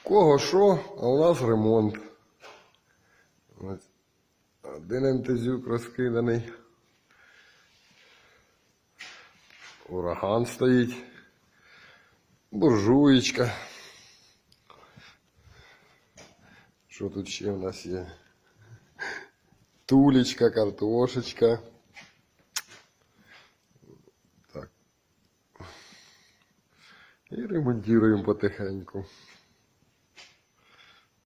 Кого що, а у нас ремонт. Ось один ентезюк розкиданий. Ураган стоїть. Буржуєчка. Що тут ще в нас є? Тулечка, картошечка. Так. І ремонтуємо потихеньку.